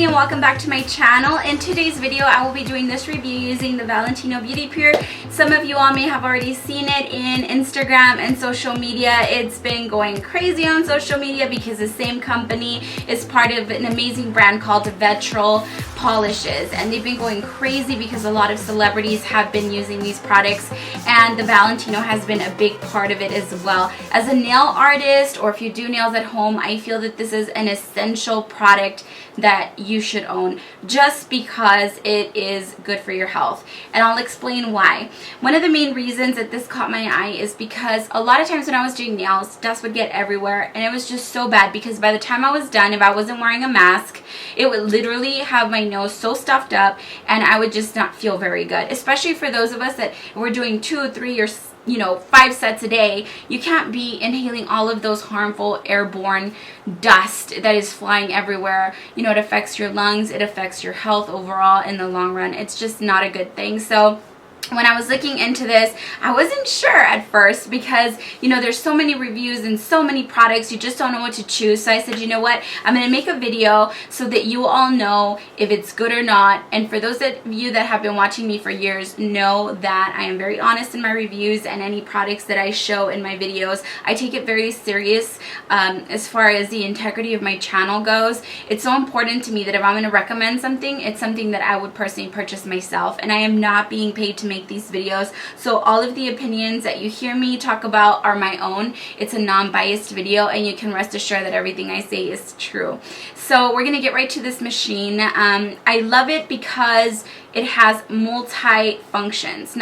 everybody and welcome back to my channel. In today's video I will be doing this review using the Valentino Beauty Pure. Some of you all may have already seen it in Instagram and social media. It's been going crazy on social media because the same company is part of an amazing brand called Vetrol Polishes, and they've been going crazy because a lot of celebrities have been using these products, and the Valentino has been a big part of it as well. As a nail artist, or if you do nails at home, I feel that this is an essential product that you should own just because it is good for your health, and I'll explain why. One of the main reasons that this caught my eye is because a lot of times when I was doing nails, dust would get everywhere, and it was just so bad because by the time I was done, if I wasn't wearing a mask, it would literally have my nose so stuffed up and I would just not feel very good, especially for those of us that were doing 2 or 3 or 5 sets a day. You can't be inhaling all of those harmful airborne dust that is flying everywhere. It affects your lungs, it affects your health overall in the long run. It's just not a good thing. So when I was looking into this, I wasn't sure at first because, there's so many reviews and so many products, you just don't know what to choose. So I said, you know what, I'm going to make a video so that you all know if it's good or not. And for those of you that have been watching me for years, know that I am very honest in my reviews, and any products that I show in my videos, I take it very serious as far as the integrity of my channel goes. It's so important to me that if I'm going to recommend something, it's something that I would personally purchase myself, and I am not being paid to make these videos. So all of the opinions that you hear me talk about are my own. It's a non-biased video, and you can rest assured that everything I say is true. So we're gonna get right to this machine. I love it because it has multi-functions,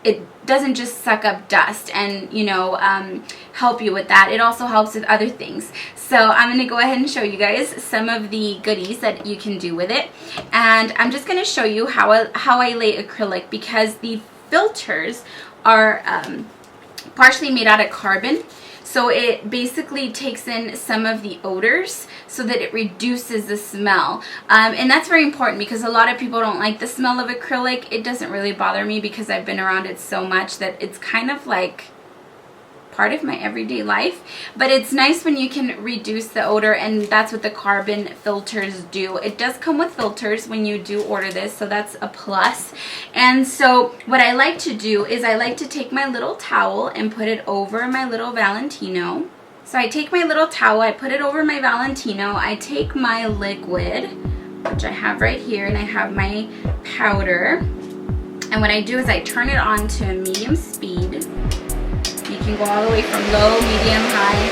it doesn't just suck up dust and help you with that. It also helps with other things. So I'm going to go ahead and show you guys some of the goodies that you can do with it, and I'm just going to show you how I lay acrylic, because the filters are partially made out of carbon. So it basically takes in some of the odors so that it reduces the smell. And that's very important because a lot of people don't like the smell of acrylic. It doesn't really bother me because I've been around it so much that it's kind of like part of my everyday life. But it's nice when you can reduce the odor, and that's what the carbon filters do. It does come with filters when you do order this, so that's a plus. And so what I like to do is I like to take my little towel and put it over my little Valentino. So I take my little towel, I put it over my Valentino, I take my liquid, which I have right here, and I have my powder, and what I do is I turn it on to a medium speed. You can go all the way from low, medium, high,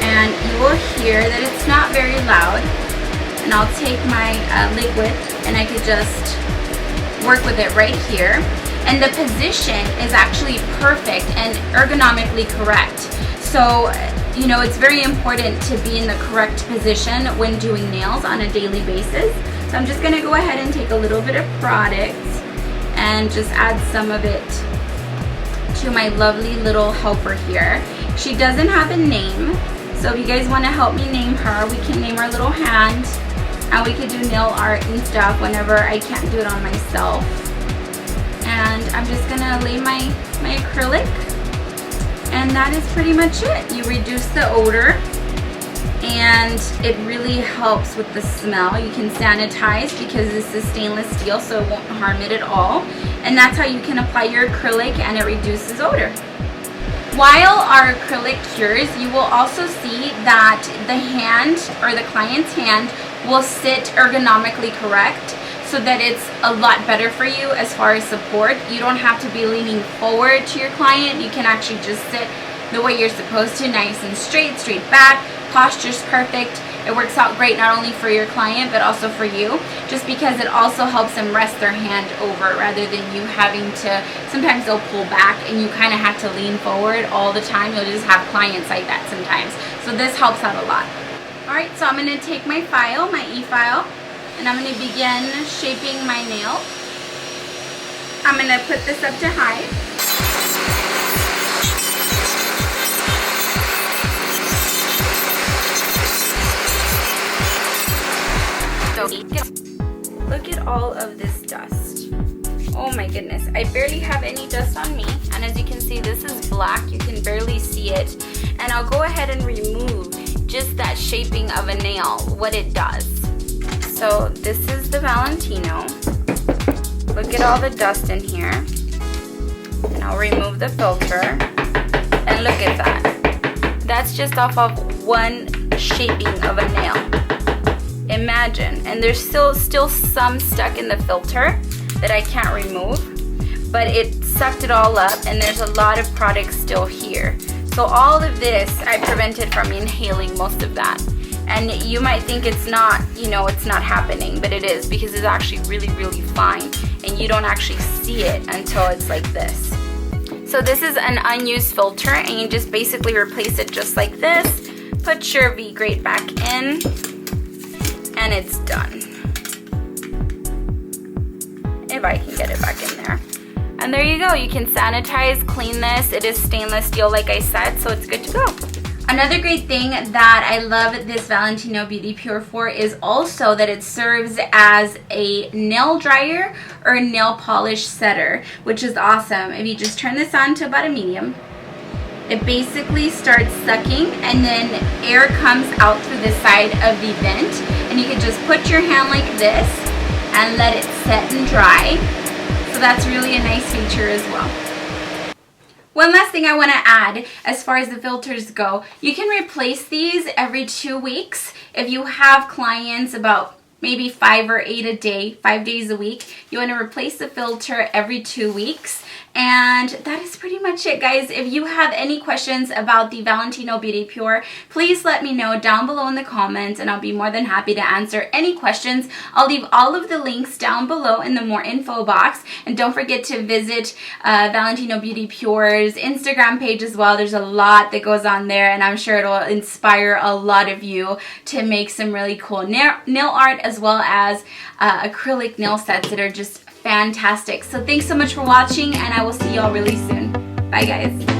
and you will hear that it's not very loud. And I'll take my liquid and I could just work with it right here. And the position is actually perfect and ergonomically correct. So, it's very important to be in the correct position when doing nails on a daily basis. So I'm just going to go ahead and take a little bit of product and just add some of it to my lovely little helper here. She doesn't have a name, so if you guys want to help me name her, we can name our little hand, and we could do nail art and stuff whenever I can't do it on myself. And I'm just gonna lay my acrylic, and that is pretty much it. You reduce the odor, and it really helps with the smell. You can sanitize because this is stainless steel, so it won't harm it at all. And that's how you can apply your acrylic, and it reduces odor. While our acrylic cures, you will also see that the hand, or the client's hand, will sit ergonomically correct, so that it's a lot better for you as far as support. You don't have to be leaning forward to your client. You can actually just sit the way you're supposed to, nice and straight back. Posture's perfect. It works out great not only for your client but also for you, just because it also helps them rest their hand over rather than you having to, sometimes they'll pull back and you kind of have to lean forward all the time. You'll just have clients like that sometimes. So this helps out a lot. Alright, so I'm going to take my file, my e-file, and I'm going to begin shaping my nail. I'm going to put this up to high. Look at all of this dust. Oh my goodness, I barely have any dust on me, and as you can see, this is black. You can barely see it, and I'll go ahead and remove just that shaping of a nail, what it does. So this is the Valentino. Look at all the dust in here. And I'll remove the filter. And look at that. That's just off of one shaping of a nail. Imagine. And there's still some stuck in the filter that I can't remove. But it sucked it all up, and there's a lot of product still here. So all of this I prevented from inhaling most of that. And you might think it's not, you know, it's not happening, but it is, because it's actually really, really fine, and you don't actually see it until it's like this. So this is an unused filter, and you just basically replace it just like this. Put your V-grate back in, and it's done. If I can get it back in there. And there you go. You can sanitize, clean this. It is stainless steel, like I said, so it's good to go. Another great thing that I love this Valentino Beauty Pure for is also that it serves as a nail dryer or nail polish setter, which is awesome. If you just turn this on to about a medium, it basically starts sucking, and then air comes out through the side of the vent, and you can just put your hand like this and let it set and dry. So that's really a nice feature as well. One last thing I want to add as far as the filters go, you can replace these every 2 weeks. If you have clients about maybe 5 or 8 a day, 5 days a week, you want to replace the filter every 2 weeks. And that is pretty much it, guys. If you have any questions about the Valentino Beauty Pure, please let me know down below in the comments, and I'll be more than happy to answer any questions. I'll leave all of the links down below in the more info box. And don't forget to visit Valentino Beauty Pure's Instagram page as well. There's a lot that goes on there, and I'm sure it'll inspire a lot of you to make some really cool nail art, as well as acrylic nail sets that are just fantastic. So thanks so much for watching, and I will see y'all really soon. Bye, guys.